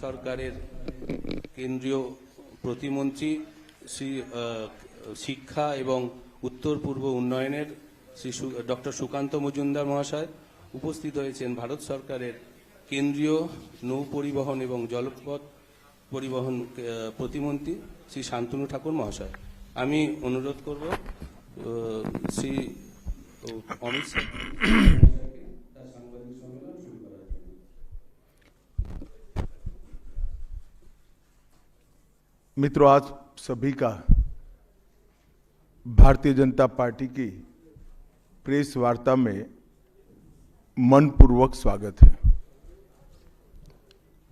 সরকারের কেন্দ্রীয় প্রতিমন্ত্রী শ্রী শিক্ষা এবং উত্তর পূর্ব উন্নয়নের শ্রী ডক্টর সুকান্ত মজুমদার মহাশয় উপস্থিত হয়েছেন ভারত সরকারের কেন্দ্রীয় নৌ পরিবহন এবং জলপথ পরিবহন প্রতিমন্ত্রী শ্রী শান্তনু ঠাকুর মহাশয়। আমি অনুরোধ করব শ্রী অমিত শাহ मित्रों, आज सभी का भारतीय जनता पार्टी की प्रेस वार्ता में मनपूर्वक स्वागत है।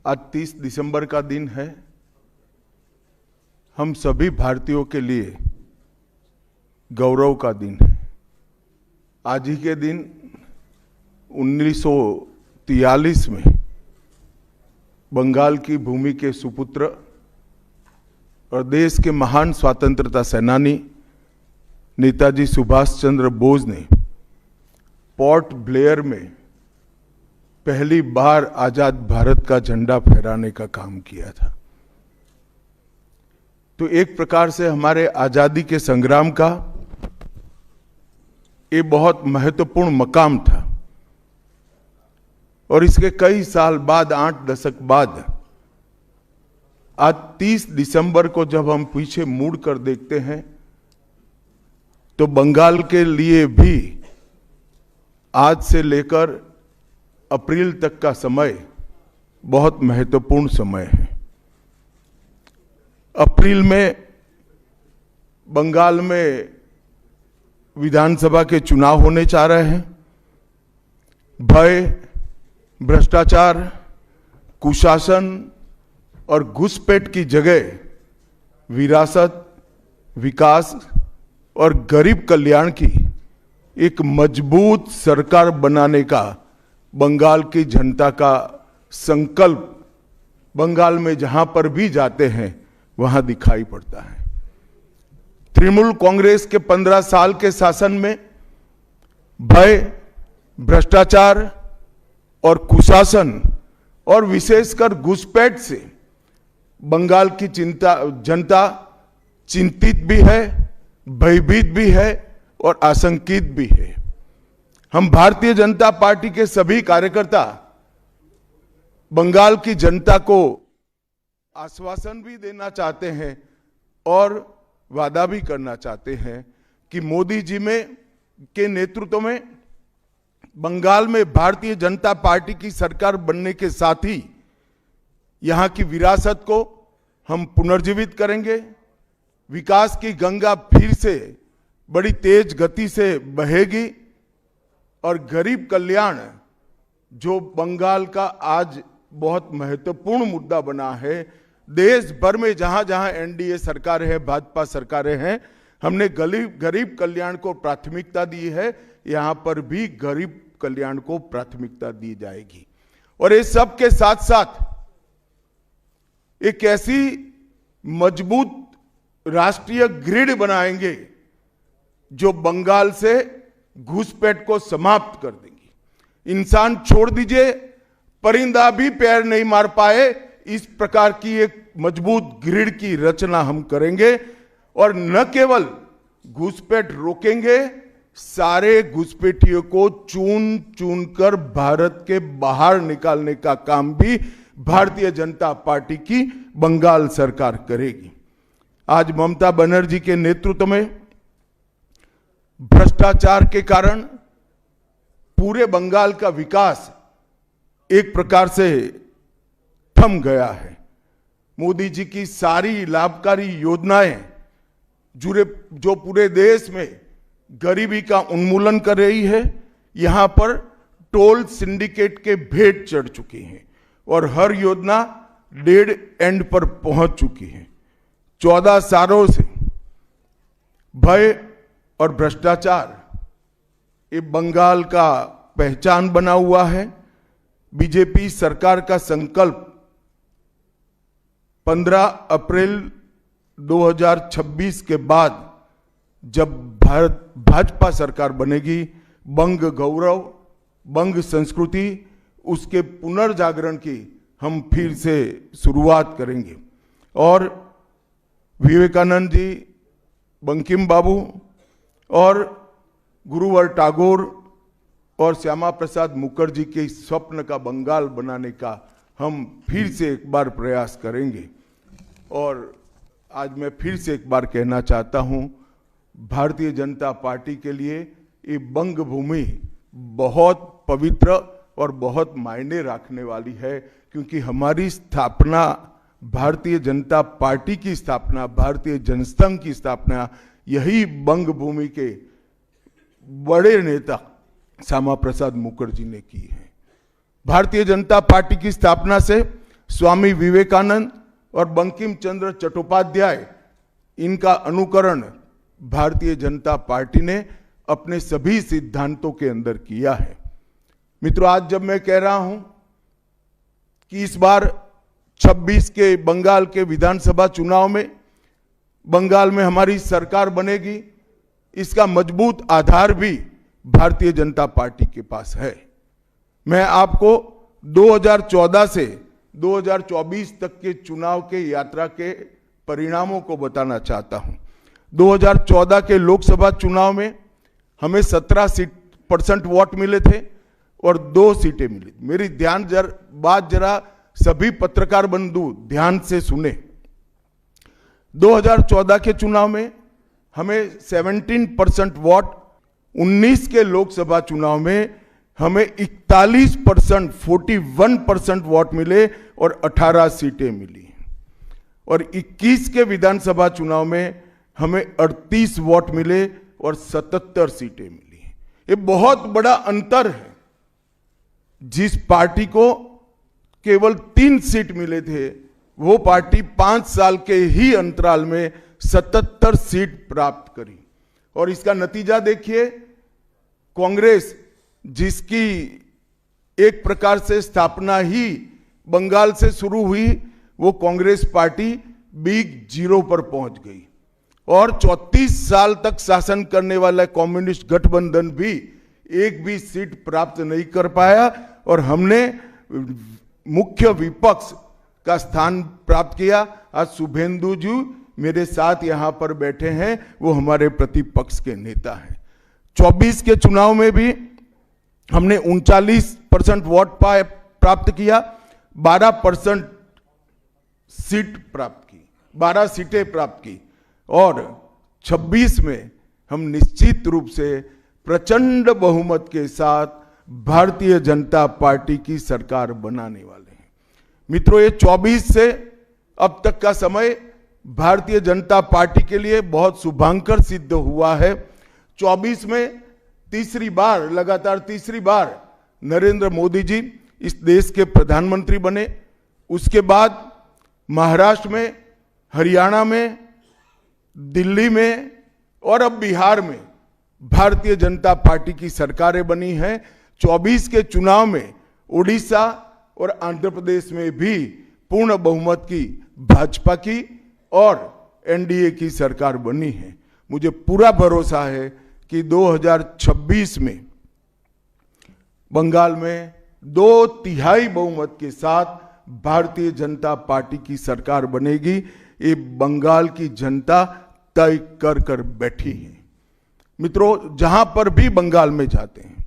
आज 30 दिसंबर का दिन है। हम सभी भारतीयों के लिए गौरव का दिन है। आज ही के दिन 1943 में बंगाल की भूमि के सुपुत्र और देश के महान स्वतंत्रता सेनानी नेताजी सुभाष चंद्र बोस ने पोर्ट ब्लेयर में पहली बार आजाद भारत का झंडा फहराने का काम किया था। तो एक प्रकार से हमारे आजादी के संग्राम का ये बहुत महत्वपूर्ण मकाम था। और इसके कई साल बाद, 8 दशक बाद, आज 30 दिसंबर को जब हम पीछे मुड़ कर देखते हैं तो बंगाल के लिए भी आज से लेकर अप्रैल तक का समय बहुत महत्वपूर्ण समय है। अप्रैल में बंगाल में विधानसभा के चुनाव होने जा रहे हैं। भय, भ्रष्टाचार, कुशासन और घुसपैठ की जगह विरासत, विकास और गरीब कल्याण की एक मजबूत सरकार बनाने का बंगाल की जनता का संकल्प बंगाल में जहां पर भी जाते हैं वहां दिखाई पड़ता है। तृणमूल कांग्रेस के 15 साल के शासन में भय, भ्रष्टाचार और कुशासन और विशेषकर घुसपैठ से बंगाल की जनता चिंतित भी है, भयभीत भी है और आशंकित भी है। हम भारतीय जनता पार्टी के सभी कार्यकर्ता बंगाल की जनता को आश्वासन भी देना चाहते हैं और वादा भी करना चाहते हैं कि मोदी जी के नेतृत्व में बंगाल में भारतीय जनता पार्टी की सरकार बनने के साथ ही यहां की विरासत को हम पुनर्जीवित करेंगे। विकास की गंगा फिर से बड़ी तेज गति से बहेगी और गरीब कल्याण, जो बंगाल का आज बहुत महत्वपूर्ण मुद्दा बना है, देश भर में जहां जहां एनडीए सरकारें हैं, भाजपा सरकारें हैं, हमने गरीब कल्याण को प्राथमिकता दी है। यहां पर भी गरीब कल्याण को प्राथमिकता दी जाएगी। और इस सब के साथ साथ एक ऐसी मजबूत राष्ट्रीय ग्रिड बनाएंगे जो बंगाल से घुसपैठ को समाप्त कर देंगी। इंसान छोड़ दीजिए, परिंदा भी पैर नहीं मार पाए, इस प्रकार की एक मजबूत ग्रिड की रचना हम करेंगे। और न केवल घुसपैठ रोकेंगे, सारे घुसपैठियों को चुन चुन कर भारत के बाहर निकालने का काम भी भारतीय जनता पार्टी की बंगाल सरकार करेगी। आज ममता बनर्जी के नेतृत्व में भ्रष्टाचार के कारण पूरे बंगाल का विकास एक प्रकार से थम गया है। मोदी जी की सारी लाभकारी योजनाएं जो पूरे देश में गरीबी का उन्मूलन कर रही है, यहां पर टोल सिंडिकेट के भेंट चढ़ चुकी हैं और हर योजना डेड एंड पर पहुंच चुकी है। 14 सालों से भय और भ्रष्टाचार ये बंगाल का पहचान बना हुआ है। बीजेपी सरकार का संकल्प 15 अप्रैल 2026 के बाद जब भाजपा सरकार बनेगी, बंग गौरव, बंग संस्कृति, उसके पुनर्जागरण की हम फिर से शुरुआत करेंगे। और विवेकानंद जी, बंकिम बाबू और गुरुवर टैगोर और श्यामा प्रसाद मुखर्जी के स्वप्न का बंगाल बनाने का हम फिर से एक बार प्रयास करेंगे। और आज मैं फिर से एक बार कहना चाहता हूं, भारतीय जनता पार्टी के लिए ये बंग भूमि बहुत पवित्र और बहुत मायने रखने वाली है, क्योंकि हमारी स्थापना, भारतीय जनता पार्टी की स्थापना, भारतीय जनसंघ की स्थापना यही बंग भूमि के बड़े नेता श्यामा प्रसाद मुखर्जी ने की है। भारतीय जनता पार्टी की स्थापना से स्वामी विवेकानंद और बंकिम चंद्र चट्टोपाध्याय, इनका अनुकरण भारतीय जनता पार्टी ने अपने सभी सिद्धांतों के अंदर किया है। मित्रों, आज जब मैं कह रहा हूं कि इस बार 26 के बंगाल के विधानसभा चुनाव में बंगाल में हमारी सरकार बनेगी, इसका मजबूत आधार भी भारतीय जनता पार्टी के पास है। मैं आपको 2014 से 2024 तक के चुनाव के यात्रा के परिणामों को बताना चाहता हूं। 2014 के लोकसभा चुनाव में हमें 17% वोट मिले थे और 2 सीटें मिली। मेरी बात जरा सभी पत्रकार बंधु ध्यान से सुने। 2014 के चुनाव में हमें 17% वोट, 19 के लोकसभा चुनाव में हमें 41% वोट मिले और 18 सीटें मिली। और 21 के विधानसभा चुनाव में हमें 38 वोट मिले और 77 सीटें मिली। ये बहुत बड़ा अंतर है। जिस पार्टी को केवल 3 सीट मिले थे, वो पार्टी 5 साल के ही अंतराल में 77 सीट प्राप्त करी। और इसका नतीजा देखिए, कांग्रेस, जिसकी एक प्रकार से स्थापना ही बंगाल से शुरू हुई, वो कांग्रेस पार्टी बिग जीरो पर पहुंच गई। और 34 साल तक शासन करने वाला कम्युनिस्ट गठबंधन भी एक भी सीट प्राप्त नहीं कर पाया और हमने मुख्य विपक्ष का स्थान प्राप्त किया। आज शुभेंदु जी मेरे साथ यहां पर बैठे हैं, वो हमारे प्रतिपक्ष के नेता हैं। 24 के चुनाव में भी हमने 39% वोट प्राप्त किया, 12% सीट प्राप्त की, 12 सीटें प्राप्त की। और 26 में हम निश्चित रूप से प्रचंड बहुमत के साथ भारतीय जनता पार्टी की सरकार बनाने वाले हैं। मित्रों, ये 24 से अब तक का समय भारतीय जनता पार्टी के लिए बहुत शुभांकर सिद्ध हुआ है। 24 में लगातार तीसरी बार नरेंद्र मोदी जी इस देश के प्रधानमंत्री बने। उसके बाद महाराष्ट्र में, हरियाणा में, दिल्ली में और अब बिहार में भारतीय जनता पार्टी की सरकारें बनी हैं। 24 के चुनाव में उड़ीसा और आंध्र प्रदेश में भी पूर्ण बहुमत की भाजपा की और एनडीए की सरकार बनी है। मुझे पूरा भरोसा है कि 2026 में बंगाल में 2/3 बहुमत के साथ भारतीय जनता पार्टी की सरकार बनेगी। ये बंगाल की जनता तय कर बैठी है। मित्रों, जहां पर भी बंगाल में जाते हैं,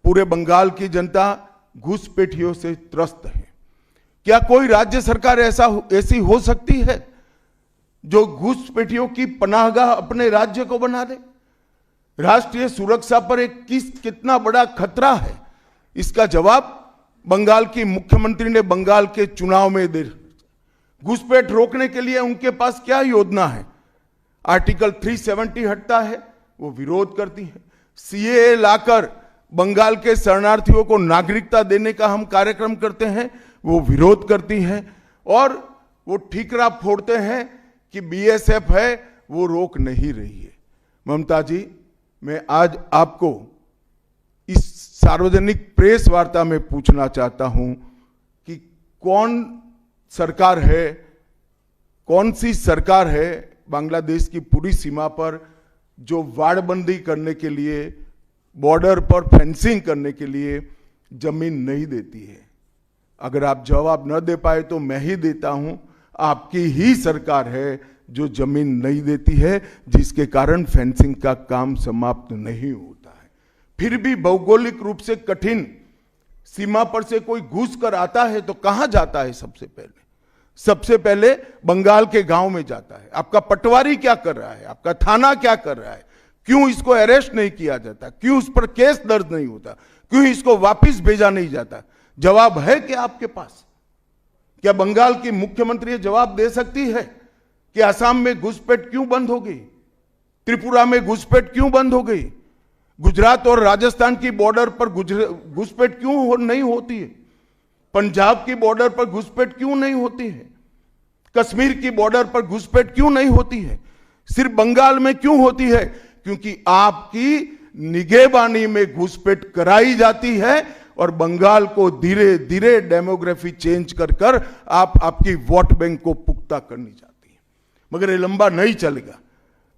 पूरे बंगाल की जनता घुसपैठियों से त्रस्त है। क्या कोई राज्य सरकार ऐसी हो सकती है जो घुसपैठियों की पनाहगाह अपने राज्य को बना दे? राष्ट्रीय सुरक्षा पर एक कितना बड़ा खतरा है, इसका जवाब बंगाल की मुख्यमंत्री ने बंगाल के चुनाव में दे। घुसपैठ रोकने के लिए उनके पास क्या योजना है? आर्टिकल 370 हटता है, वो विरोध करती है। सीएए लाकर बंगाल के शरणार्थियों को नागरिकता देने का हम कार्यक्रम करते हैं, वो विरोध करती है। और वो ठीकरा फोड़ते हैं कि बीएसएफ है, वो रोक नहीं रही है। ममता जी, मैं आज आपको इस सार्वजनिक प्रेस वार्ता में पूछना चाहता हूं कि कौन सी सरकार है बांग्लादेश की पूरी सीमा पर जो वाड़बंदी करने के लिए, बॉर्डर पर फेंसिंग करने के लिए जमीन नहीं देती है? अगर आप जवाब न दे पाए तो मैं ही देता हूं, आपकी ही सरकार है जो जमीन नहीं देती है, जिसके कारण फेंसिंग का काम समाप्त नहीं होता है। फिर भी भौगोलिक रूप से कठिन सीमा पर से कोई घुस कर आता है तो कहां जाता है? सबसे पहले बंगाल के गांव में जाता है। आपका पटवारी क्या कर रहा है? आपका थाना क्या कर रहा है? क्यों इसको अरेस्ट नहीं किया जाता? क्यों उस पर केस दर्ज नहीं होता? क्यों इसको वापस भेजा नहीं जाता? जवाब है क्या आपके पास? क्या बंगाल की मुख्यमंत्री जवाब दे सकती है कि असम में घुसपैठ क्यों बंद हो गई? त्रिपुरा में घुसपैठ क्यों बंद हो गई? गुजरात और राजस्थान की बॉर्डर पर घुसपैठ क्यों नहीं होती है? पंजाब की बॉर्डर पर घुसपैठ क्यों नहीं होती है? कश्मीर की बॉर्डर पर घुसपैठ क्यों नहीं होती है? सिर्फ बंगाल में क्यों होती है? क्योंकि आपकी निगहबानी में घुसपैठ कराई जाती है और बंगाल को धीरे धीरे डेमोग्राफी चेंज कर आपकी वोट बैंक को पुख्ता करनी चाहती है। मगर ये लंबा नहीं चलेगा।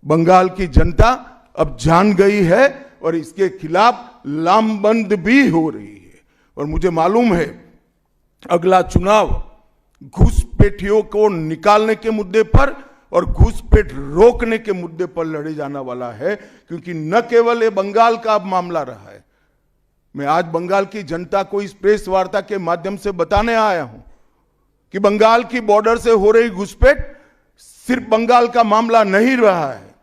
बंगाल की जनता अब जान गई है और इसके खिलाफ लामबंद भी हो रही है। और मुझे मालूम है अगला चुनाव घुसपैठियों को निकालने के मुद्दे पर और घुसपैठ रोकने के मुद्दे पर लड़े जाना वाला है, क्योंकि न केवल ये बंगाल का मामला रहा है। मैं आज बंगाल की जनता को इस प्रेस वार्ता के माध्यम से बताने आया हूं कि बंगाल की बॉर्डर से हो रही घुसपैठ सिर्फ बंगाल का मामला नहीं रहा है,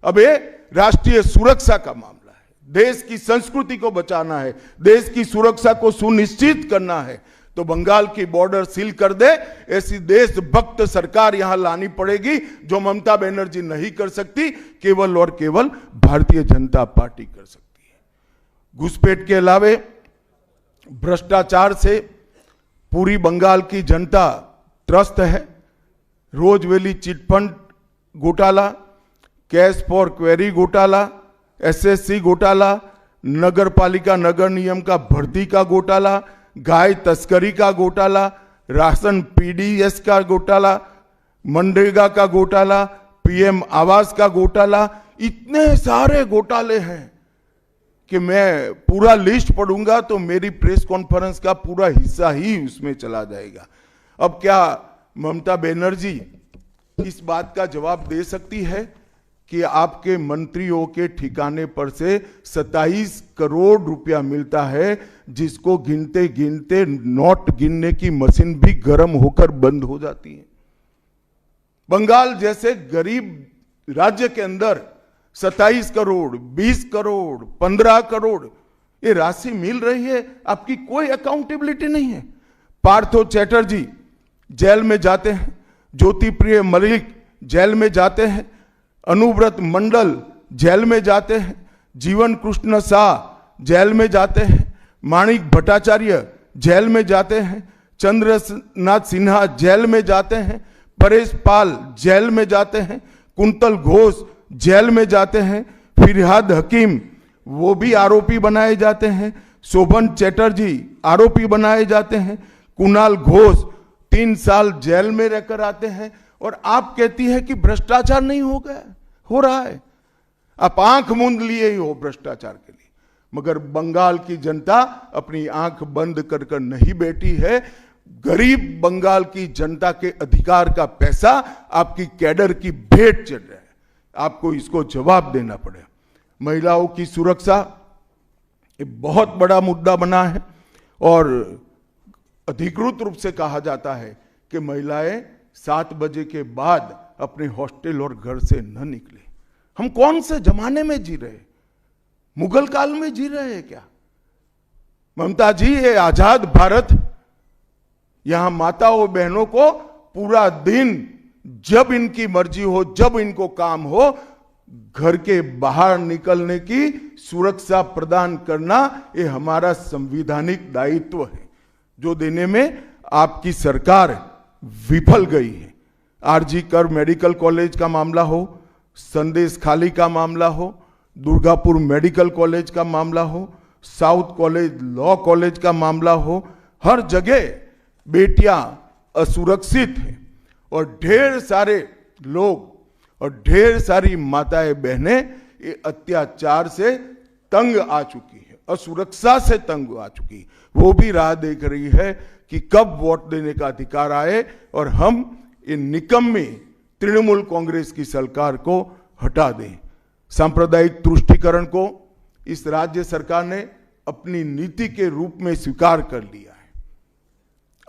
अब ये राष्ट्रीय सुरक्षा का मामला है। देश की संस्कृति को बचाना है, देश की सुरक्षा को सुनिश्चित करना है, तो बंगाल की बॉर्डर सील कर दे, ऐसी देशभक्त सरकार यहां लानी पड़ेगी जो ममता बनर्जी नहीं कर सकती, केवल और केवल भारतीय जनता पार्टी कर सकती है। घुसपैठ के अलावे भ्रष्टाचार से पूरी बंगाल की जनता त्रस्त है। रोजवेली चिटफंड घोटाला, कैश फॉर क्वेरी घोटाला, एसएससी घोटाला, नगर पालिका नगर नियम का भर्ती का घोटाला, गाय तस्करी का घोटाला, राशन पीडीएस का घोटाला, मनरेगा का घोटाला, पीएम आवास का घोटाला, इतने सारे घोटाले हैं कि मैं पूरा लिस्ट पढ़ूंगा तो मेरी प्रेस कॉन्फ्रेंस का पूरा हिस्सा ही उसमें चला जाएगा। अब क्या ममता बनर्जी इस बात का जवाब दे सकती है कि आपके मंत्रियों के ठिकाने पर से 27 करोड़ रुपया मिलता है, जिसको गिनते गिनते नोट गिनने की मशीन भी गर्म होकर बंद हो जाती है? बंगाल जैसे गरीब राज्य के अंदर 27 करोड़, 20 करोड़, 15 करोड़ ये राशि मिल रही है, आपकी कोई अकाउंटेबिलिटी नहीं है। पार्थो चैटर्जी जेल में जाते हैं, ज्योति प्रिय मलिक जेल में जाते हैं, अनुव्रत मंडल जेल में जाते हैं, जीवन कृष्ण शाह जेल में जाते हैं, माणिक भट्टाचार्य जेल में जाते हैं, चंद्रनाथ सिन्हा जेल में जाते हैं, परेश पाल जेल में जाते हैं, कुंतल घोष जेल में जाते हैं, फिरहाद हकीम वो भी आरोपी बनाए जाते हैं, शोभन चैटर्जी आरोपी बनाए जाते हैं, कुणाल घोष 3 साल जेल में रहकर आते हैं, और आप कहती है कि भ्रष्टाचार नहीं हो गया, हो रहा है। आप आंख मूंद लिए ही हो भ्रष्टाचार के लिए, मगर बंगाल की जनता अपनी आंख बंद कर कर नहीं बैठी है। गरीब बंगाल की जनता के अधिकार का पैसा आपकी कैडर की भेंट चढ़ रहा है, आपको इसको जवाब देना पड़ेगा। महिलाओं की सुरक्षा एक बहुत बड़ा मुद्दा बना है और अधिकृत रूप से कहा जाता है कि महिलाएं 7 बजे के बाद अपने हॉस्टल और घर से न निकले। हम कौन से जमाने में जी रहे? मुगल काल में जी रहे हैं क्या? ममता जी, ये आजाद भारत, यहां माताओं बहनों को पूरा दिन जब इनकी मर्जी हो, जब इनको काम हो, घर के बाहर निकलने की सुरक्षा प्रदान करना ये हमारा संवैधानिक दायित्व है, जो देने में आपकी सरकार विफल गई है। आरजी कर मेडिकल कॉलेज का मामला हो, संदेश खाली का मामला हो, दुर्गापुर मेडिकल कॉलेज का मामला हो, साउथ कॉलेज लॉ कॉलेज का मामला हो, हर जगह बेटियां असुरक्षित हैं और ढेर सारे लोग और ढेर सारी माताएं बहनें ये अत्याचार से तंग आ चुकी है, असुरक्षा से तंग आ चुकी है। वो भी राह देख रही है कि कब वोट देने का अधिकार आए और हम इन निकम्मी तृणमूल कांग्रेस की सरकार को हटा दें। सांप्रदायिक तुष्टीकरण को इस राज्य सरकार ने अपनी नीति के रूप में स्वीकार कर लिया है।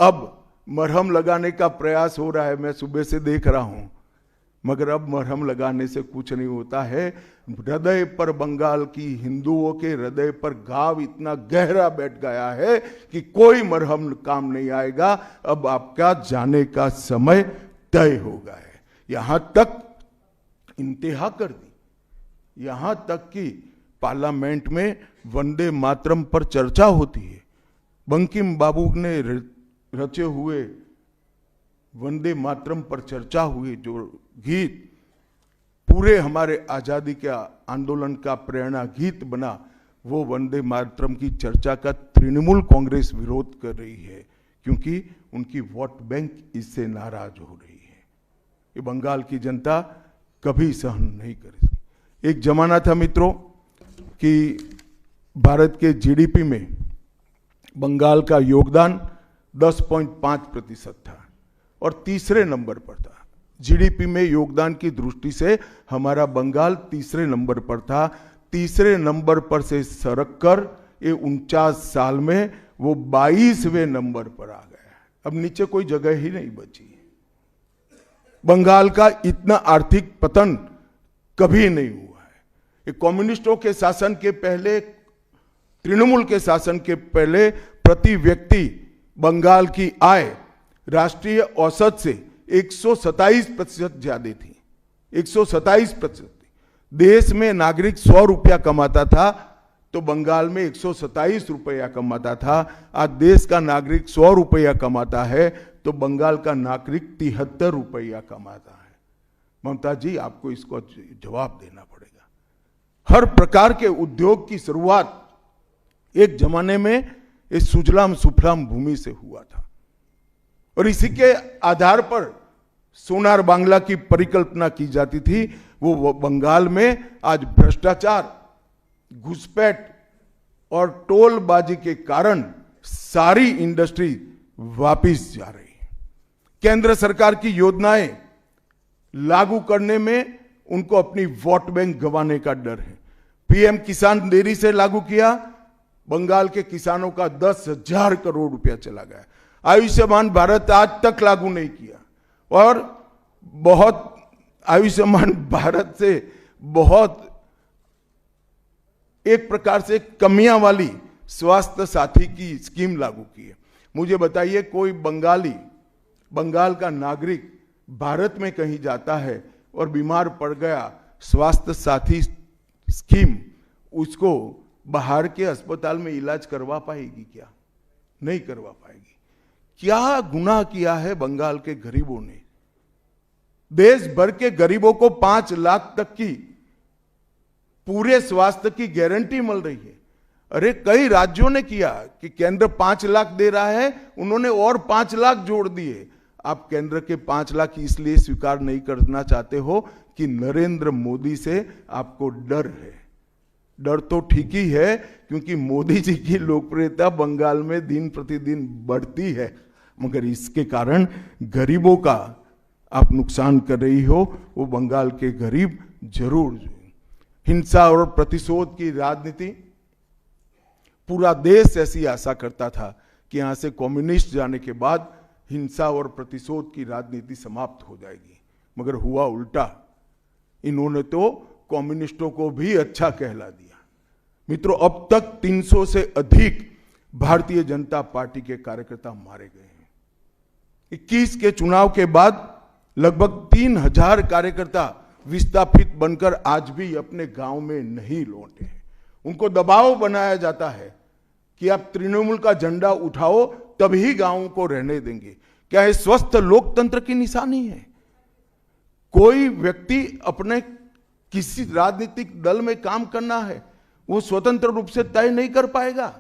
अब मरहम लगाने का प्रयास हो रहा है, मैं सुबह से देख रहा हूं, मगर अब मरहम लगाने से कुछ नहीं होता है। हृदय पर, बंगाल की हिंदुओं के हृदय पर घाव इतना गहरा बैठ गया है कि कोई मरहम काम नहीं आएगा। अब आपका जाने का समय तय हो गया है। यहां तक इंतहा कर दी, यहां तक कि पार्लियामेंट में वंदे मातरम पर चर्चा होती है। बंकिम बाबू ने रचे हुए वंदे मातरम पर चर्चा हुई, जो गीत पूरे हमारे आजादी के आंदोलन का प्रेरणा गीत बना, वो वंदे मातरम की चर्चा का तृणमूल कांग्रेस विरोध कर रही है, क्योंकि उनकी वोट बैंक इससे नाराज हो रही है। ये बंगाल की जनता कभी सहन नहीं करेगी। एक जमाना था मित्रों कि भारत के जीडीपी में बंगाल का योगदान 10.5% था और तीसरे नंबर पर था। जीडीपी में योगदान की दृष्टि से हमारा बंगाल तीसरे नंबर पर था। तीसरे नंबर पर से सरक कर ये 49 साल में वो 22वें नंबर पर आ गया। अब नीचे कोई जगह ही नहीं बची। बंगाल का इतना आर्थिक पतन कभी नहीं हुआ है। ये कम्युनिस्टों के शासन के पहले, तृणमूल के शासन के पहले प्रति व्यक्ति बंगाल की आय राष्ट्रीय औसत से 127% ज्यादा थी। 127%। देश में नागरिक 100 रुपया कमाता था तो बंगाल में 127 रुपया कमाता था। आज देश का नागरिक 100 रुपया कमाता है तो बंगाल का नागरिक 73 रुपया कमाता है। ममता जी, आपको इसको जवाब देना पड़ेगा। हर प्रकार के उद्योग की शुरुआत एक जमाने में इस सुजलाम सुफलाम भूमि से हुआ था और इसी के आधार पर सोनार बांग्ला की परिकल्पना की जाती थी। वो बंगाल में आज भ्रष्टाचार, घुसपैठ और टोलबाजी के कारण सारी इंडस्ट्री वापिस जा रही है। केंद्र सरकार की योजनाएं लागू करने में उनको अपनी वोट बैंक गंवाने का डर है। पीएम किसान देरी से लागू किया, बंगाल के किसानों का 10,000 करोड़ रुपया चला गया। आयुष्मान भारत आज तक लागू नहीं किया और बहुत आयुष्मान भारत से बहुत एक प्रकार से कमियां वाली स्वास्थ्य साथी की स्कीम लागू की है। मुझे बताइए, कोई बंगाल का नागरिक भारत में कहीं जाता है और बीमार पड़ गया, स्वास्थ्य साथी स्कीम उसको बाहर के अस्पताल में इलाज करवा पाएगी क्या? नहीं करवा पाएगी। क्या गुनाह किया है बंगाल के गरीबों ने? देश भर के गरीबों को 5 लाख तक की पूरे स्वास्थ्य की गारंटी मिल रही है। अरे कई राज्यों ने किया कि केंद्र 5 लाख दे रहा है, उन्होंने और 5 लाख जोड़ दिए। आप केंद्र के 5 लाख इसलिए स्वीकार नहीं करना चाहते हो कि नरेंद्र मोदी से आपको डर है। डर तो ठीक ही है, क्योंकि मोदी जी की लोकप्रियता बंगाल में दिन प्रतिदिन बढ़ती है, मगर इसके कारण गरीबों का आप नुकसान कर रही हो। वो बंगाल के गरीब जरूर। हिंसा और प्रतिशोध की राजनीति, पूरा देश ऐसी आशा करता था कि यहां से कम्युनिस्ट जाने के बाद हिंसा और प्रतिशोध की राजनीति समाप्त हो जाएगी, मगर हुआ उल्टा। इन्होंने तो कम्युनिस्टों को भी अच्छा कहला दिया। मित्रों, अब तक 300 से अधिक भारतीय जनता पार्टी के कार्यकर्ता मारे गए हैं। 21 के चुनाव के बाद लगभग 3000 कार्यकर्ता विस्थापित बनकर आज भी अपने गांव में नहीं लौटे हैं। उनको दबाव बनाया जाता है कि आप तृणमूल का झंडा उठाओ तभी गांवों को रहने देंगे। क्या ये स्वस्थ लोकतंत्र की निशानी है? कोई व्यक्ति अपने किसी राजनीतिक दल में काम करना है, वो स्वतंत्र रूप से तय नहीं कर पाएगा।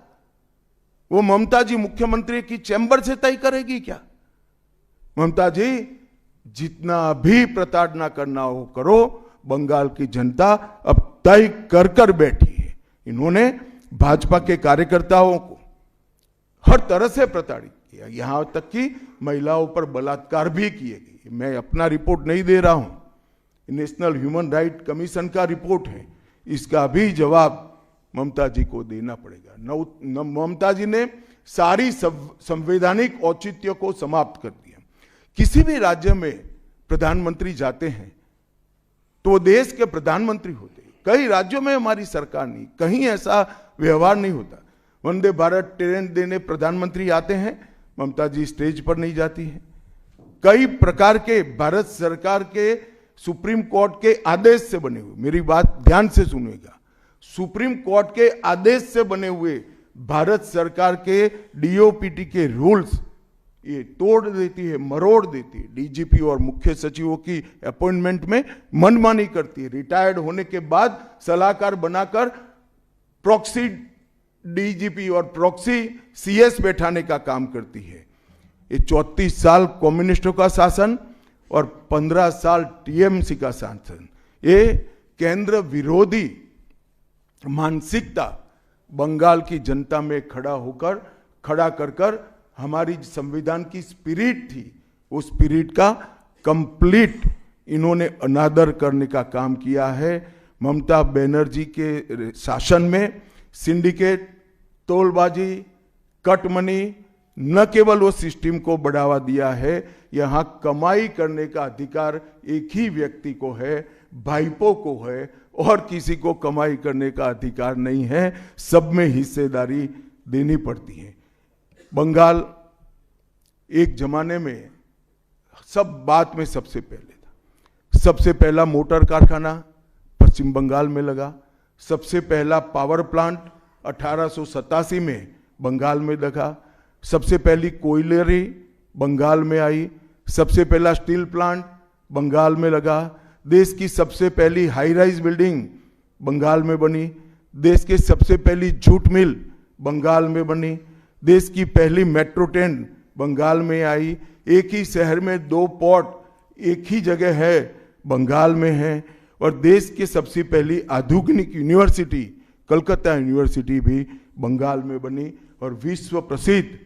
वो ममता जी मुख्यमंत्री की चैम्बर से तय करेगी क्या? ममता जी, जितना भी प्रताड़ना करना हो करो, बंगाल की जनता अब तय कर कर बैठी है। इन्होंने भाजपा के कार्यकर्ताओं को हर तरह से प्रताड़ित किया, यहां तक कि महिलाओं पर बलात्कार भी किए गए। मैं अपना रिपोर्ट नहीं दे रहा हूं, नेशनल ह्यूमन राइट कमीशन का रिपोर्ट है, इसका भी जवाब ममता जी को देना पड़ेगा। ममता जी ने सारी संवैधानिक औचित्य को समाप्त कर दिया। किसी भी राज्य में प्रधानमंत्री जाते हैं तो वो देश के प्रधानमंत्री होते हैं। कई राज्यों में हमारी सरकार नहीं, कहीं ऐसा व्यवहार नहीं होता। वंदे भारत ट्रेन देने प्रधानमंत्री आते हैं, ममता जी स्टेज पर नहीं जाती हैं। कई प्रकार के भारत सरकार के सुप्रीम कोर्ट के आदेश से बने हुए, मेरी बात ध्यान से सुनिएगा, सुप्रीम कोर्ट के आदेश से बने हुए भारत सरकार के डीओपीटी के रूल्स ये तोड़ देती है, मरोड़ देती है। डीजीपी और मुख्य सचिवों की अपॉइंटमेंट में मनमानी करती है। रिटायर्ड होने के बाद सलाहकार बनाकर प्रॉक्सी डीजीपी और प्रॉक्सी सीएस बैठाने का काम करती है। ये 34 साल कम्युनिस्टों का शासन और 15 साल टीएमसी का शासन, ये केंद्र विरोधी मानसिकता बंगाल की जनता में खड़ा कर हमारी संविधान की स्पिरिट थी, उस स्पिरिट का कंप्लीट इन्होंने अनादर करने का काम किया है। ममता बनर्जी के शासन में सिंडिकेट, तोलबाजी, कट मनी, न केवल वो सिस्टम को बढ़ावा दिया है, यहां कमाई करने का अधिकार एक ही व्यक्ति को है, भाईपो को है, और किसी को कमाई करने का अधिकार नहीं है। सब में हिस्सेदारी देनी पड़ती है। बंगाल एक जमाने में सब बात में सबसे पहले था। सबसे पहला मोटर कारखाना पश्चिम बंगाल में लगा, सबसे पहला पावर प्लांट 1887 में बंगाल में लगा, सबसे पहली कोयलरी बंगाल में आई, सबसे पहला स्टील प्लांट बंगाल में लगा, देश की सबसे पहली हाई राइज बिल्डिंग बंगाल में बनी, देश की सबसे पहली जूट मिल बंगाल में बनी, देश की पहली मेट्रो ट्रेन बंगाल में आई, एक ही शहर में 2 पोर्ट एक ही जगह है बंगाल में है, और देश की सबसे पहली आधुनिक यूनिवर्सिटी कलकत्ता यूनिवर्सिटी भी बंगाल में बनी, और विश्व प्रसिद्ध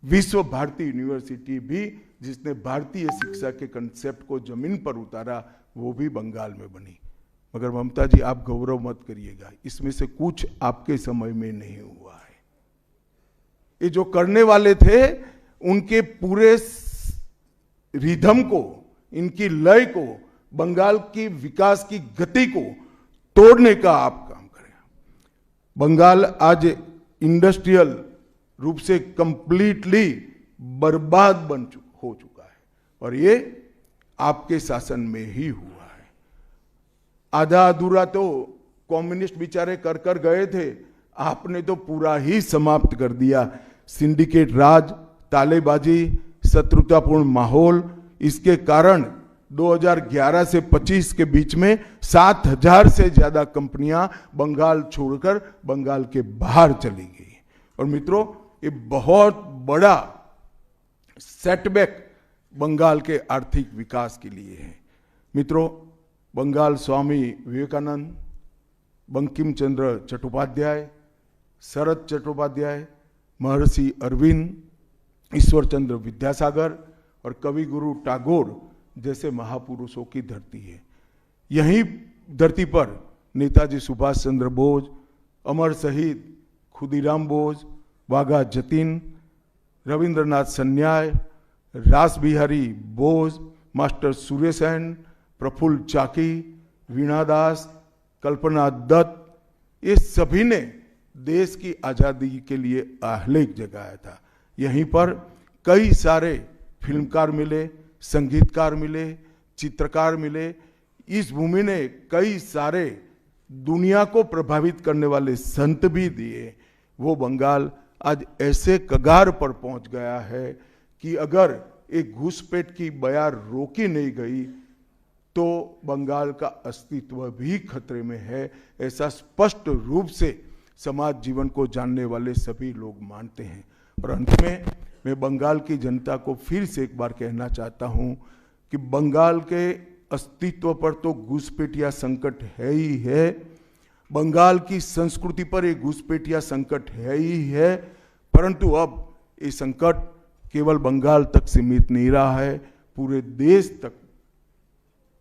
विश्व भारती यूनिवर्सिटी भी, जिसने भारतीय शिक्षा के कंसेप्ट को जमीन पर उतारा, वो भी बंगाल में बनी। मगर ममता जी, आप गौरव मत करिएगा, इसमें से कुछ आपके समय में नहीं हुआ है। ये जो करने वाले थे, उनके पूरे रिदम को, इनकी लय को, बंगाल की विकास की गति को तोड़ने का आप काम करें। बंगाल आज इंडस्ट्रियल रूप से कंप्लीटली बर्बाद हो चुका है, और ये आपके शासन में ही हुआ है। आधा अधूरा तो कम्युनिस्ट बेचारे कर गए थे, आपने तो पूरा ही समाप्त कर दिया। सिंडिकेट राज, तालेबाजी, शत्रुतापूर्ण माहौल, इसके कारण 2011 से 25 के बीच में 7000 से ज्यादा कंपनियां बंगाल छोड़कर बंगाल के बाहर चली गई। और मित्रों, ये बहुत बड़ा सेटबैक बंगाल के आर्थिक विकास के लिए है। मित्रों, बंगाल स्वामी विवेकानंद, बंकिम चंद्र चट्टोपाध्याय, शरद चट्टोपाध्याय, महर्षि अरविंद, ईश्वर चंद्र विद्यासागर और कवि गुरु टैगोर जैसे महापुरुषों की धरती है। यही धरती पर नेताजी सुभाष चंद्र बोस, अमर शहीद खुदीराम बोस, वाघा जतीन, रविंद्रनाथ सन्याय, रास बिहारी बोस, मास्टर सुरेशन, प्रफुल्ल चाकी, वीणा दास, कल्पना दत्त, ये सभी ने देश की आजादी के लिए आह्लेख जगाया था। यहीं पर कई सारे फिल्मकार मिले, संगीतकार मिले, चित्रकार मिले। इस भूमि ने कई सारे दुनिया को प्रभावित करने वाले संत भी दिए। वो बंगाल आज ऐसे कगार पर पहुंच गया है कि अगर एक घुसपैठ की बयार रोकी नहीं गई तो बंगाल का अस्तित्व भी खतरे में है। ऐसा स्पष्ट रूप से समाज जीवन को जानने वाले सभी लोग मानते हैं। और अंत में मैं बंगाल की जनता को फिर से एक बार कहना चाहता हूं कि बंगाल के अस्तित्व पर तो घुसपैठिया संकट है ही है, बंगाल की संस्कृति पर एक घुसपैठिया संकट है ही है, परंतु अब ये संकट केवल बंगाल तक सीमित नहीं रहा है, पूरे देश तक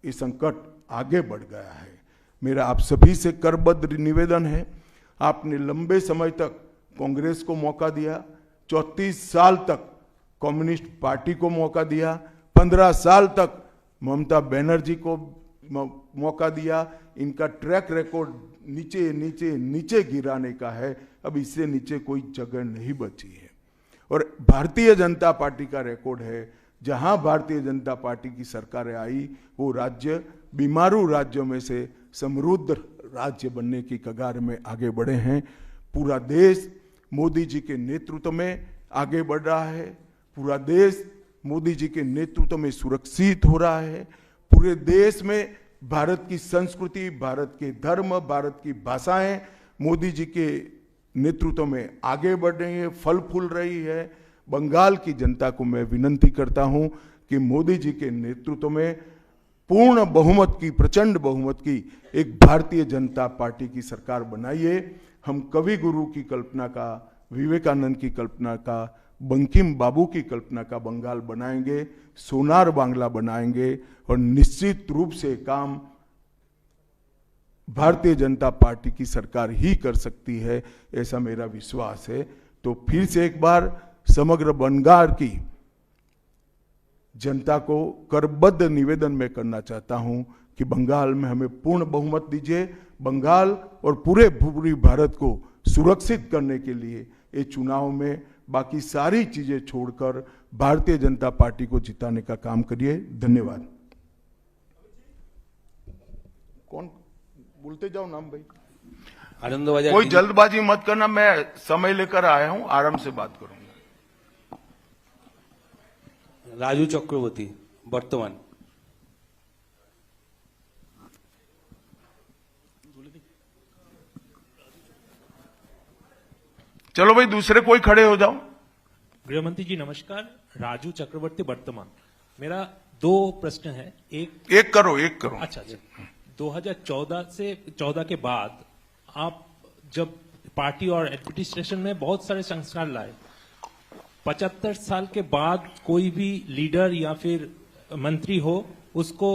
ये संकट आगे बढ़ गया है। मेरा आप सभी से करबद्ध निवेदन है, आपने लंबे समय तक कांग्रेस को मौका दिया, 34 साल तक कम्युनिस्ट पार्टी को मौका दिया, 15 साल तक ममता बनर्जी को मौका दिया। इनका ट्रैक रिकॉर्ड नीचे नीचे नीचे गिराने का है, अब इससे नीचे कोई जगह नहीं बची है। और भारतीय जनता पार्टी का रिकॉर्ड है, जहां भारतीय जनता पार्टी की सरकारें आई वो राज्य बीमारू राज्यों में से समृद्ध राज्य बनने की कगार में आगे बढ़े हैं। पूरा देश मोदी जी के नेतृत्व में आगे बढ़ रहा है, पूरा देश मोदी जी के नेतृत्व में सुरक्षित हो रहा है, पूरे देश में भारत की संस्कृति, भारत के धर्म, भारत की भाषाएं मोदी जी के नेतृत्व में आगे बढ़ रही है, फल फूल रही है। बंगाल की जनता को मैं विनती करता हूं कि मोदी जी के नेतृत्व में पूर्ण बहुमत की, प्रचंड बहुमत की एक भारतीय जनता पार्टी की सरकार बनाइए। हम कवि गुरु की कल्पना का, विवेकानंद की कल्पना का, बंकिम बाबू की कल्पना का बंगाल बनाएंगे, सोनार बांग्ला बनाएंगे और निश्चित रूप से काम भारतीय जनता पार्टी की सरकार ही कर सकती है, ऐसा मेरा विश्वास है। तो फिर से एक बार समग्र बंगाल की जनता को करबद्ध निवेदन में करना चाहता हूं कि बंगाल में हमें पूर्ण बहुमत दीजिए। बंगाल और पूरी भारत को सुरक्षित करने के लिए ये चुनाव में बाकी सारी चीजें छोड़कर भारतीय जनता पार्टी को जिताने का काम करिए। धन्यवाद। कौन बोलते जाओ नाम भाई? आनंदबाजार कोई जल्दबाजी मत करना, मैं समय लेकर आया हूं, आराम से बात करूंगा। राजू चक्रवर्ती बर्तमान। चलो भाई दूसरे कोई खड़े हो जाओ। गृहमंत्री जी नमस्कार, राजू चक्रवर्ती वर्तमान। मेरा 2 प्रश्न है। एक करो। अच्छा, 2014 के बाद आप जब पार्टी और एडमिनिस्ट्रेशन में बहुत सारे संस्कार लाए, 75 साल के बाद कोई भी लीडर या फिर मंत्री हो उसको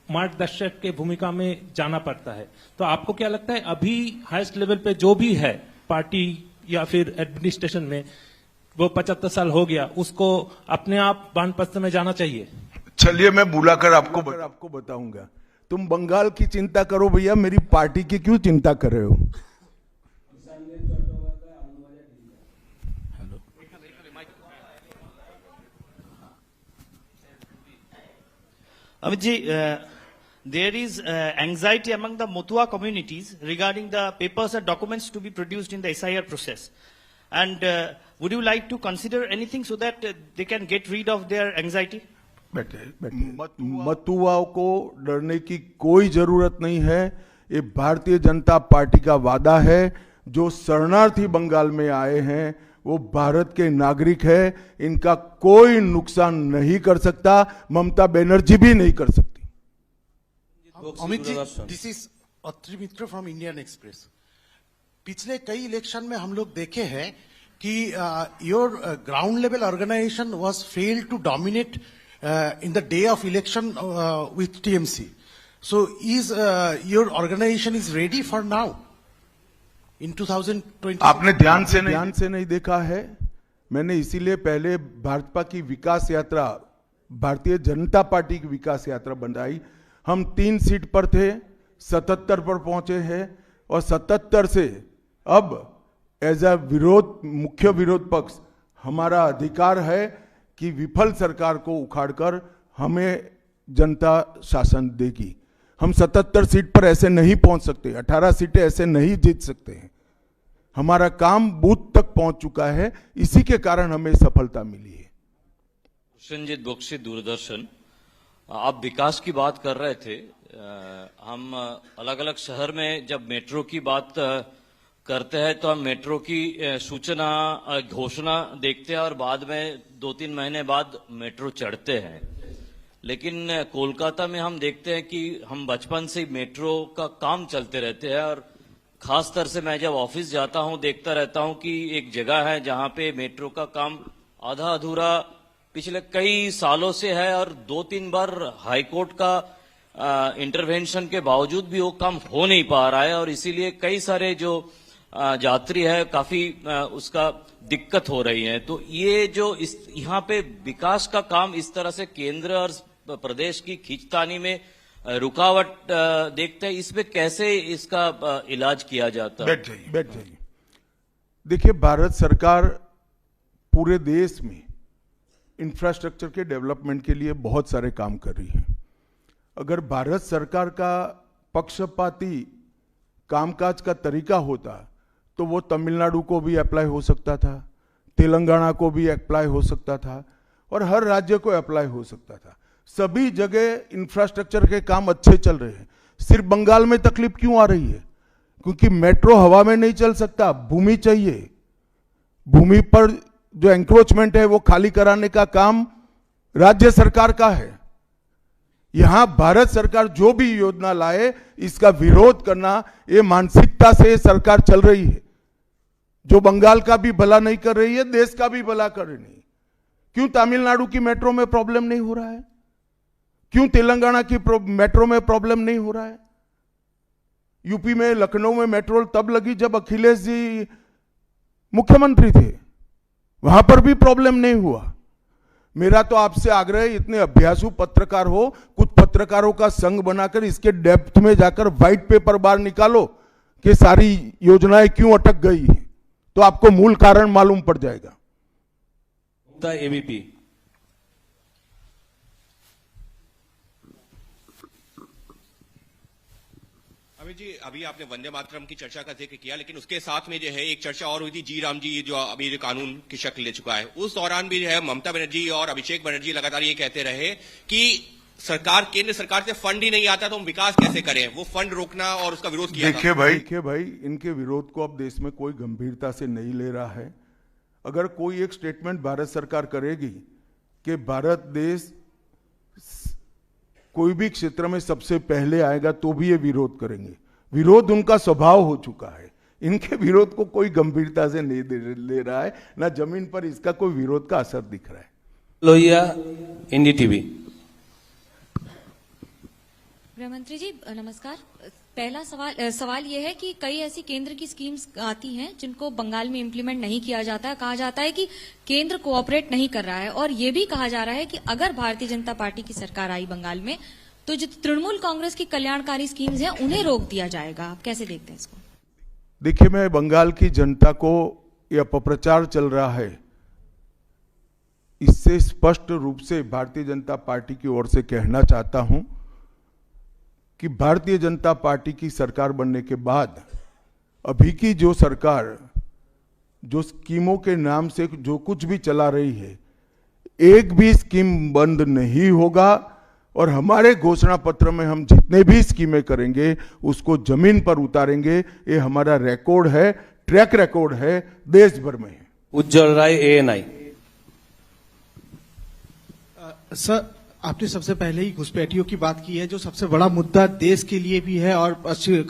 मार्गदर्शक के भूमिका में जाना पड़ता है। तो आपको क्या लगता है अभी हाईएस्ट लेवल पे जो भी है पार्टी या फिर एडमिनिस्ट्रेशन में, वो 75 साल हो गया, उसको अपने आप वानप्रस्थ में जाना चाहिए? चलिए मैं बुलाकर आपको बताऊंगा। तुम बंगाल की चिंता करो भैया, मेरी पार्टी की क्यों चिंता कर रहे हो? Amit ji, there is anxiety among the Motua communities regarding the papers and documents to be produced in the SIR process. And would you like to consider anything so that they can get rid of their anxiety? मतुआओं को डरने की कोई जरूरत नहीं है। ये Bharatiya Janata party का वादा है। जो शरणार्थी बंगाल में आए हैं वो भारत के नागरिक है, इनका कोई नुकसान नहीं कर सकता, ममता बनर्जी भी नहीं कर सकती। Amit ji, this is Atri Mitra from Indian Express. पिछले कई इलेक्शन में हम लोग देखे हैं कि your ground level organisation was failed to dominate in the day of election with TMC. So is your organization is ready for now in 2020? आपने ध्यान से नहीं देखा है। मैंने इसीलिए पहले भाजपा की विकास यात्रा, भारतीय जनता पार्टी की विकास यात्रा बनाई। हम 3 सीट पर थे, 77 पर पहुंचे हैं और 77 से अब एज अ मुख्य विरोध पक्ष हमारा अधिकार है कि विफल सरकार को उखाड़कर हमें जनता शासन देगी। हम 77 सीट पर ऐसे नहीं पहुंच सकते, 18 सीटें ऐसे नहीं जीत सकते हैं। हमारा काम बूथ तक पहुंच चुका है, इसी के कारण हमें सफलता मिली है। संजीत बख्शी, दूरदर्शन। आप विकास की बात कर रहे थे। हम अलग अलग शहर में जब मेट्रो की बात करते हैं तो हम मेट्रो की सूचना, घोषणा देखते हैं और बाद में 2-3 महीने बाद मेट्रो चढ़ते हैं। लेकिन कोलकाता में हम देखते हैं कि हम बचपन से मेट्रो का काम चलते रहते हैं और खास तौर से मैं जब ऑफिस जाता हूं देखता रहता हूं कि एक जगह है जहां पे मेट्रो का काम आधा अधूरा पिछले कई सालों से है और 2-3 बार हाईकोर्ट का इंटरवेंशन के बावजूद भी वो काम हो नहीं पा रहा है और इसीलिए कई सारे जो यात्री है काफी उसका दिक्कत हो रही है। तो ये जो इस यहाँ पे विकास का काम इस तरह से केंद्र और प्रदेश की खींचतानी में रुकावट देखते हैं, इसमें कैसे इसका इलाज किया जाता है? बैठ जाइए। देखिए, भारत सरकार पूरे देश में इंफ्रास्ट्रक्चर के डेवलपमेंट के लिए बहुत सारे काम कर रही है। अगर भारत सरकार का पक्षपाती कामकाज का तरीका होता तो वो तमिलनाडु को भी अप्लाई हो सकता था, तेलंगाना को भी अप्लाई हो सकता था और हर राज्य को अप्लाई हो सकता था। सभी जगह इंफ्रास्ट्रक्चर के काम अच्छे चल रहे हैं। सिर्फ बंगाल में तकलीफ क्यों आ रही है? क्योंकि मेट्रो हवा में नहीं चल सकता, भूमि चाहिए। भूमि पर जो एंक्रोचमेंट है वो खाली कराने का काम राज्य सरकार का है। यहां भारत सरकार जो भी योजना लाए इसका विरोध करना, ये मानसिकता से सरकार चल रही है, जो बंगाल का भी भला नहीं कर रही है, देश का भी भला कर रही है। क्यों तमिलनाडु की मेट्रो में प्रॉब्लम नहीं हो रहा है? क्यों तेलंगाना की मेट्रो में प्रॉब्लम नहीं हो रहा है? यूपी में लखनऊ में मेट्रो तब लगी जब अखिलेश जी मुख्यमंत्री थे, वहां पर भी प्रॉब्लम नहीं हुआ। मेरा तो आपसे आग्रह है, इतने अभ्यासु पत्रकार हो, कुछ पत्रकारों का संघ बनाकर इसके डेप्थ में जाकर व्हाइट पेपर बाहर निकालो कि सारी योजनाएं क्यों अटक गई है, तो आपको मूल कारण मालूम पड़ जाएगा। एबीपी। अमित जी, अभी आपने वंदे मातरम की चर्चा का जिक्र किया, लेकिन उसके साथ में जो है एक चर्चा और हुई थी, जी राम जी जो अभी जो कानून की शक्ल ले चुका है, उस दौरान भी जो है ममता बनर्जी और अभिषेक बनर्जी लगातार ये कहते रहे कि सरकार, केंद्र सरकार से फंड ही नहीं आता तो हम विकास कैसे करें, वो फंड रोकना और उसका विरोध किया। देखिए भाई, इनके विरोध को अब देश में कोई गंभीरता से नहीं ले रहा है। अगर कोई एक स्टेटमेंट भारत सरकार करेगी कि भारत देश कोई भी क्षेत्र में सबसे पहले आएगा तो भी ये विरोध करेंगे। विरोध उनका स्वभाव हो चुका है। इनके विरोध को कोई गंभीरता से नहीं ले रहा है, ना जमीन पर इसका कोई विरोध का असर दिख रहा है। लोहिया, एनडीटीवी। गृहमंत्री जी नमस्कार। पहला सवाल यह है कि कई ऐसी केंद्र की स्कीम्स आती हैं जिनको बंगाल में इम्प्लीमेंट नहीं किया जाता है। कहा जाता है कि केंद्र कोऑपरेट नहीं कर रहा है और ये भी कहा जा रहा है कि अगर भारतीय जनता पार्टी की सरकार आई बंगाल में तो जो तृणमूल कांग्रेस की कल्याणकारी स्कीम्स हैं उन्हें रोक दिया जाएगा। आप कैसे देखते हैं इसको? देखिए, मैं बंगाल की जनता को यह अपप्रचार चल रहा है, इससे स्पष्ट रूप से भारतीय जनता पार्टी की ओर से कहना चाहता हूं कि भारतीय जनता पार्टी की सरकार बनने के बाद अभी की जो सरकार जो स्कीमों के नाम से जो कुछ भी चला रही है, एक भी स्कीम बंद नहीं होगा और हमारे घोषणा पत्र में हम जितने भी स्कीमें करेंगे उसको जमीन पर उतारेंगे। ये हमारा रिकॉर्ड है, ट्रैक रिकॉर्ड है, देश भर में है। उज्जवल राय, एएनआई। सर, आपने सबसे पहले ही घुसपैठियों की बात की है, जो सबसे बड़ा मुद्दा देश के लिए भी है और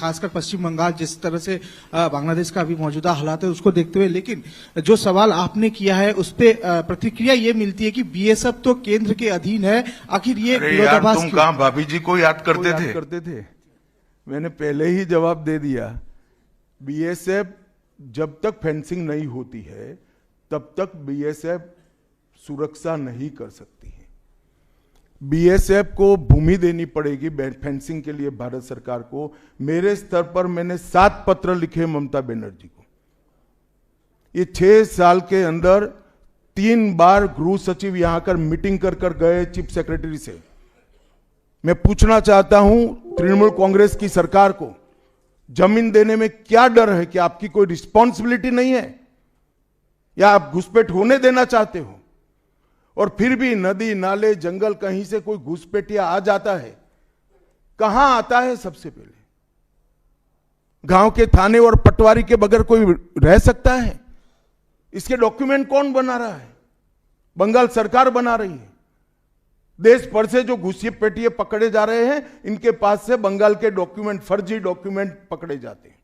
खासकर पश्चिम बंगाल जिस तरह से बांग्लादेश का अभी मौजूदा हालात है उसको देखते हुए। लेकिन जो सवाल आपने किया है उस पे प्रतिक्रिया ये मिलती है कि बीएसएफ तो केंद्र के अधीन है, आखिर ये विरोधाभास तुम कहां भाभी जी को याद करते थे? मैंने पहले ही जवाब दे दिया। बीएसएफ जब तक फेंसिंग नहीं होती है तब तक बीएसएफ सुरक्षा नहीं कर सकती है। बीएसएफ को भूमि देनी पड़ेगी फेंसिंग के लिए भारत सरकार को। मेरे स्तर पर मैंने 7 पत्र लिखे ममता बनर्जी को। ये 6 साल के अंदर 3 बार गृह सचिव यहां कर मीटिंग कर गए चीफ सेक्रेटरी से। मैं पूछना चाहता हूं तृणमूल कांग्रेस की सरकार को, जमीन देने में क्या डर है? कि आपकी कोई रिस्पॉन्सिबिलिटी नहीं है या आप घुसपैठ होने देना चाहते हो? और फिर भी नदी नाले जंगल कहीं से कोई घुसपैठिया आ जाता है, कहां आता है? सबसे पहले गांव के थाने और पटवारी के बगैर कोई रह सकता है? इसके डॉक्यूमेंट कौन बना रहा है? बंगाल सरकार बना रही है। देश भर से जो घुसपैठिए पकड़े जा रहे हैं, इनके पास से बंगाल के डॉक्यूमेंट, फर्जी डॉक्यूमेंट पकड़े जाते हैं।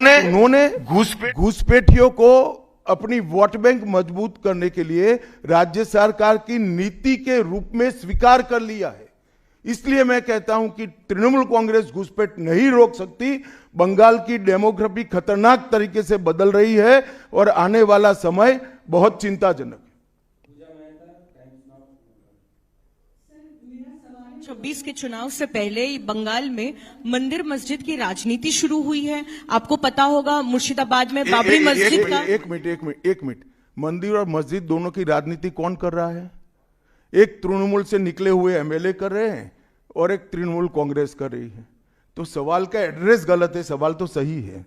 उन्होंने घुसपैठियों को अपनी वोट बैंक मजबूत करने के लिए राज्य सरकार की नीति के रूप में स्वीकार कर लिया है। इसलिए मैं कहता हूं कि तृणमूल कांग्रेस घुसपैठ नहीं रोक सकती। बंगाल की डेमोग्राफी खतरनाक तरीके से बदल रही है और आने वाला समय बहुत चिंताजनक है। 26 के चुनाव से पहले बंगाल में मंदिर मस्जिद की राजनीति शुरू हुई है। आपको पता होगा मुर्शिदाबाद में बाबरी मस्जिद का। एक मिनट, मंदिर और मस्जिद दोनों की राजनीति कौन कर रहा है? एक तृणमूल से निकले हुए एमएलए कर रहे हैं और एक तृणमूल कांग्रेस कर रही है। तो सवाल का एड्रेस गलत है, सवाल तो सही है।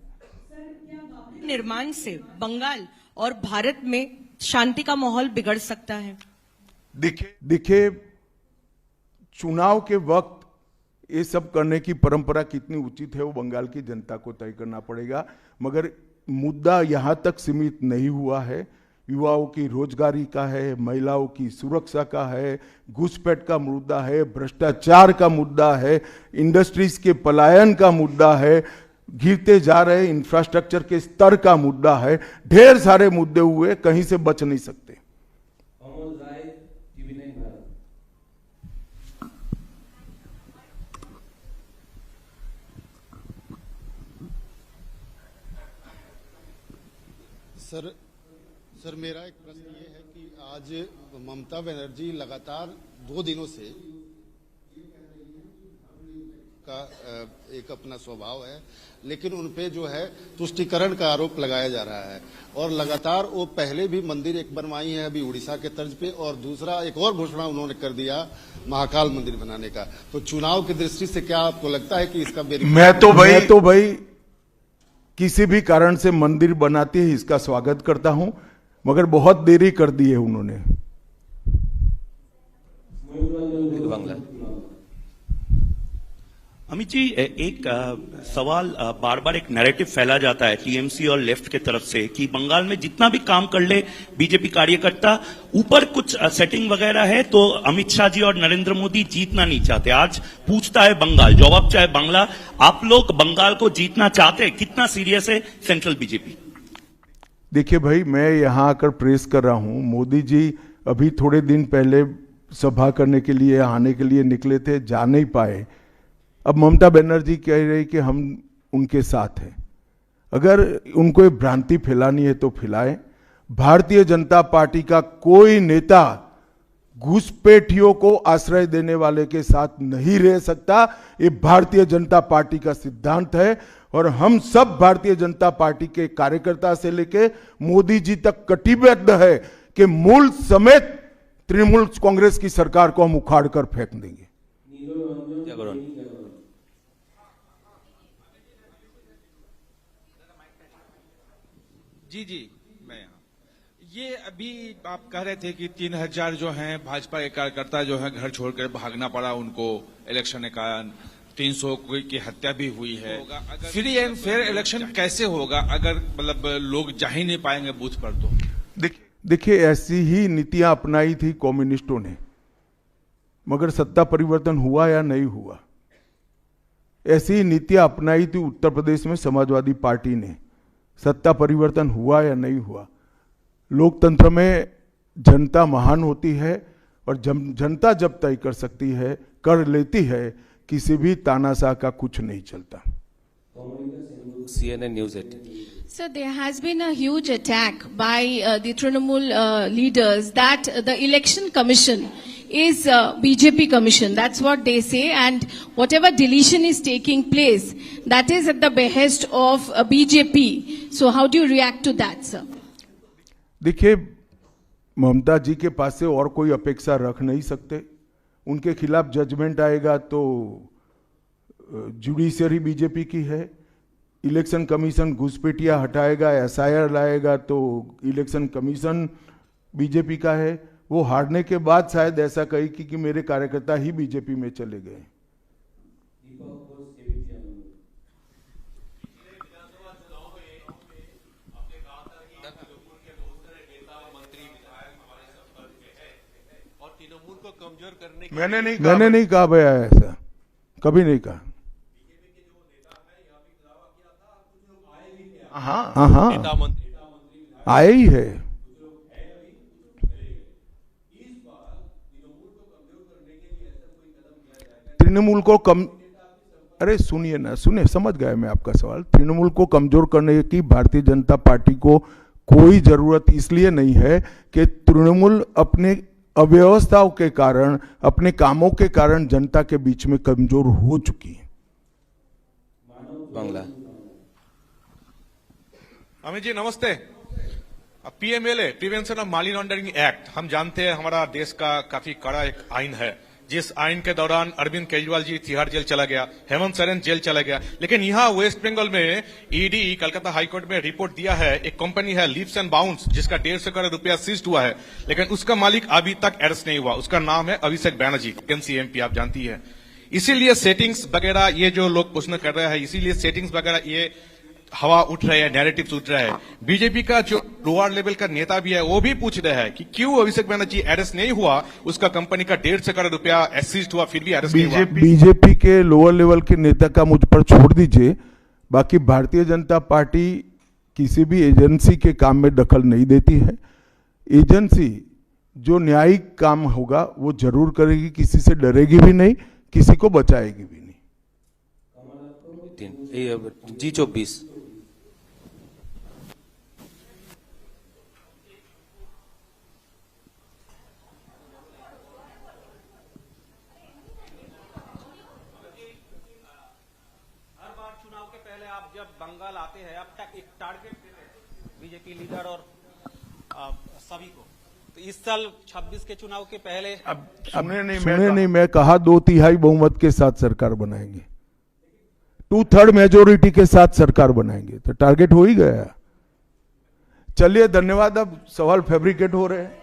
निर्माण से बंगाल और भारत में शांति का माहौल बिगड़ सकता है। देखिए, चुनाव के वक्त ये सब करने की परंपरा कितनी उचित है वो बंगाल की जनता को तय करना पड़ेगा, मगर मुद्दा यहां तक सीमित नहीं हुआ है। युवाओं की रोजगारी का है, महिलाओं की सुरक्षा का है, घुसपैठ का मुद्दा है, भ्रष्टाचार का मुद्दा है, इंडस्ट्रीज के पलायन का मुद्दा है, गिरते जा रहे इंफ्रास्ट्रक्चर के स्तर का मुद्दा है। ढेर सारे मुद्दे हुए, कहीं से बच नहीं सकते। सर मेरा एक प्रश्न ये है कि आज ममता बनर्जी लगातार 2 दिनों से का एक अपना स्वभाव है, लेकिन उनपे जो है तुष्टीकरण का आरोप लगाया जा रहा है और लगातार वो पहले भी मंदिर एक बनवाई है अभी उड़ीसा के तर्ज पे, और दूसरा एक और घोषणा उन्होंने कर दिया महाकाल मंदिर बनाने का। तो चुनाव की दृष्टि से क्या आपको लगता है कि इसका मैं तो भाई किसी भी कारण से मंदिर बनाते ही इसका स्वागत करता हूं, मगर बहुत देरी कर दी है उन्होंने। बांग्ला। अमित जी, एक सवाल बार बार एक नैरेटिव फैला जाता है टीएमसी और लेफ्ट के तरफ से कि बंगाल में जितना भी काम कर ले बीजेपी कार्यकर्ता, ऊपर कुछ सेटिंग वगैरह है तो अमित शाह जी और नरेंद्र मोदी जीतना नहीं चाहते। आज पूछता है बंगाल, जवाब चाहे बांग्ला, आप लोग बंगाल को जीतना चाहते हैं? कितना सीरियस है सेंट्रल बीजेपी? देखिए भाई, मैं यहां आकर प्रेस कर रहा हूं। मोदी जी अभी थोड़े दिन पहले सभा करने के लिए आने के लिए निकले थे, जा नहीं पाए। अब ममता बनर्जी कह रही कि हम उनके साथ हैं। अगर उनको ये भ्रांति फैलानी है तो फैलाएं। भारतीय जनता पार्टी का कोई नेता घुसपैठियों को आश्रय देने वाले के साथ नहीं रह सकता। ये भारतीय जनता पार्टी का सिद्धांत है और हम सब भारतीय जनता पार्टी के कार्यकर्ता से लेके मोदी जी तक कटिबद्ध है कि मूल समेत तृणमूल कांग्रेस की सरकार को हम उखाड़ कर फेंक देंगे। जी मैं ये अभी आप कह रहे थे कि 3000 जो हैं भाजपा के कार्यकर्ता जो हैं घर छोड़कर भागना पड़ा उनको इलेक्शन के कारण, 300 की हत्या भी हुई है। फ्री एंड फेयर इलेक्शन कैसे होगा अगर मतलब लोग जा ही नहीं पाएंगे बूथ पर? तो देखिए, ऐसी ही नीतियां अपनाई थी कम्युनिस्टों ने, मगर सत्ता परिवर्तन हुआ या नहीं हुआ। ऐसी ही नीतियां अपनाई थी उत्तर प्रदेश में समाजवादी पार्टी ने, सत्ता परिवर्तन हुआ या नहीं हुआ। लोकतंत्र में जनता महान होती है और जनता जब तय कर सकती है, कर लेती है, किसी भी तानाशाह का कुछ नहीं चलता। CNN News 18. So there has been a huge attack by the Trinamool leaders that the election commission is BJP commission. That's what they say, and whatever deletion is taking place, that is at the behest of BJP. So how do you react to that, sir? देखिए, ममता जी के पास से और कोई अपेक्षा रख नहीं सकते। उनके खिलाफ जजमेंट आएगा तो जुडिशरी बीजेपी की है, इलेक्शन कमीशन घुसपैठिया हटाएगा, SIR लाएगा तो इलेक्शन कमीशन बीजेपी का है। वो हारने के बाद शायद ऐसा कही कि मेरे कार्यकर्ता ही बीजेपी में चले गए। मैंने नहीं कहा भैया, ऐसा कभी नहीं कहा। हाँ आए ही है। तृणमूल को कम, अरे सुनिए ना, सुनिए, समझ गया मैं आपका सवाल। तृणमूल को कमजोर करने की भारतीय जनता पार्टी को कोई जरूरत इसलिए नहीं है कि तृणमूल अपने अव्यवस्थाओं के कारण, अपने कामों के कारण जनता के बीच में कमजोर हो चुकी है। बांग्ला। अमित जी नमस्ते। PMLA, prevention of money laundering act, हम जानते हैं हमारा देश का काफी कड़ा एक आइन है, जिस आइन के दौरान अरविंद केजरीवाल जी तिहाड़ जेल चला गया, हेमंत सोरेन जेल चला गया। लेकिन यहाँ वेस्ट बंगाल में ईडी कलकत्ता हाईकोर्ट में रिपोर्ट दिया है, एक कंपनी है लीप्स एंड बाउंड्स जिसका 150 करोड़ रुपया सीज्ड हुआ है, लेकिन उसका मालिक अभी तक अरेस्ट नहीं हुआ। उसका नाम है अभिषेक बैनर्जी, एमसीएमपी, आप जानती है। इसीलिए सेटिंग्स वगैरह ये जो लोग प्रश्न कर रहे हैं, इसीलिए सेटिंग्स वगैरह ये हवा उठ रहे हैं, नैरेटिव्स उठ रहे हैं। बीजेपी का जो लोअर लेवल का नेता भी है वो भी पूछ रहे हैं कि क्यों अभिषेक बैनर्जी अरेस्ट नहीं हुआ, उसका कंपनी का 150 करोड़ रुपया सीज्ड हुआ फिर भी अरेस्ट नहीं हुआ। बीजेपी के लोअर लेवल के नेता का मुझ पर छोड़ दीजिए, बाकी भारतीय जनता पार्टी किसी भी एजेंसी के काम में दखल नहीं देती है। एजेंसी जो न्यायिक काम होगा वो जरूर करेगी, किसी से डरेगी भी नहीं, किसी को बचाएगी भी नहीं। G24। बंगाल आते हैं, अब तक एक टारगेट देते हैं बीजेपी लीडर और सभी को, तो इस साल 26 के चुनाव के पहले सुने नहीं, मैं कहा 2/3 बहुमत के साथ सरकार बनाएंगे, 2/3 मेजोरिटी के साथ सरकार बनाएंगे, तो टारगेट हो ही गया। चलिए धन्यवाद। अब सवाल फैब्रिकेट हो रहे हैं।